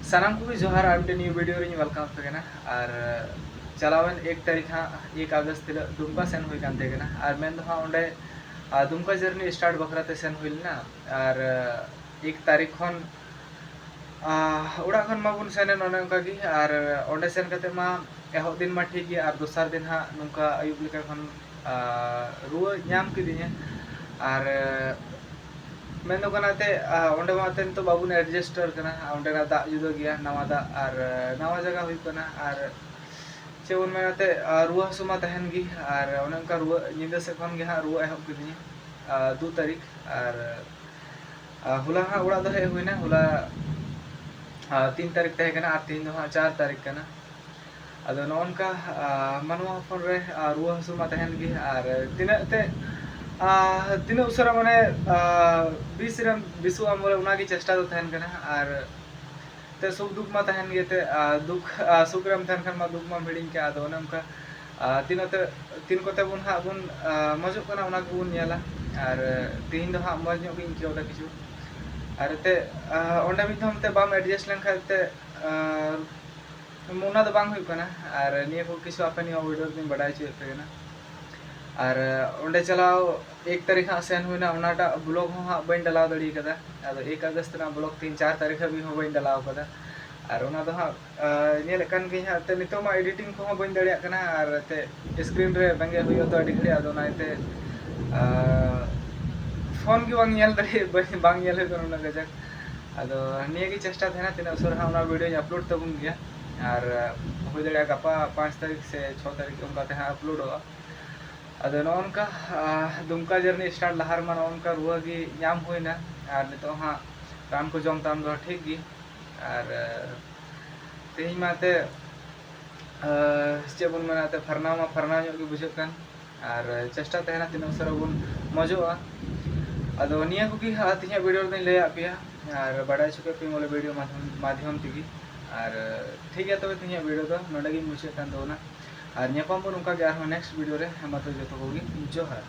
सानाम को जोहार Amte new video रे वेलकम पे और चलावन 1 तारीख हाँ 1 अगस्त तिल दुमका सेन हुई कानते और मेन हाँ ओंडे दुमका जर्नी स्टार्ट बखराते सेन हुईना और 1 तारीख खन उड़ा खन माबुन सेने नोने उनका की और ओंडे सेन कते मा एहब दिन मा ठीक गया और दोसर दिन हाँ नुका अयुब लेका खन रुआ नाम किदिया और मेन दो कनाते ओंडे माते तो बाबुन एडजस्टर कना ओंडे ना दा जुदा गया नवा दा और नवा जगह हुई कना और चेवन मेनाते रुआ हसुमा तहन गी और ओने उनका रुआ निंदा से खन गे हाँ रुआ एहब किदिया 2 तारीख और हुला हाँ उड़ा दो हुईना हुला 3 तारीख तहे कना और 3 हाँ 4 तारीख कना अदो नौनका मनवा हपन रे रुआ हसुमा तहन गी और तिनाते तीन उसरा माने 20 रन बिसु आमोले उनागी चेष्टा तो तहन कना और ते सुख दुख मा तहन गे ते दुख सुख रम तहन खन मा दुख मा हिडिंग के आदो ओने उनका तीन कोते बुन हा बुन मजो कना उना बुन नेला और तीन दो हा मज ᱧᱚᱜ गिन केवदा किछु और ते ओंडे मिद हम ते बाम एडजस्ट len खाते मुना दो बांग हुई कना और निया को किछु आपे निया वीडियो दिन बडाय छु पे ना और ओंडे चलाओ 1 तारीख हाँ सेन हुईना उनाटा ब्लॉग हो हाँ बन डलाव दड़ी कदा अदो 1 अगस्त ना ब्लॉग 3-4 तारीख भी हो बन डलाव कदा और उना दो हाँ नेल कन गे हाँ ते नितो मा एडिटिंग को बन दड़िया कना और ते स्क्रीन रे बेंगे हुई तो अडी घड़ी अदो नाइते फोन की बांग नेल दड़ी बांग नेल हुई कना गजक अदो निया की चेष्टा थे ना तिना उसर हाँ उना वीडियो अपलोड तबुन गया और हुई दड़िया गपा 5 तारीख से 6 तारीख उनका ते हाँ अपलोड होगा अदो नौनका दुमका जर्नी स्टार्ट लहार मा नौनका रुआ की नाम हुईना और नितो हाँ रान को जम ताम दो ठीक गी और तेहिं माते चे बन मनाते फरना मा फरना ᱧᱚᱜ गे बुझाग कान और चेष्टा तहना तीन उसरा बन मजोआ अदो निया को की तिहिया वीडियो रे लय आपिया और बड़ा चुके पे मोले वीडियो माध्यम तिगी और ठीक है तबे तिहिया वीडियो दो नोडे गे मुचाद कान दोना और नेपाम बन उनका नेक्स्ट वीडियो रे हम तो जो तो होगी जोहार।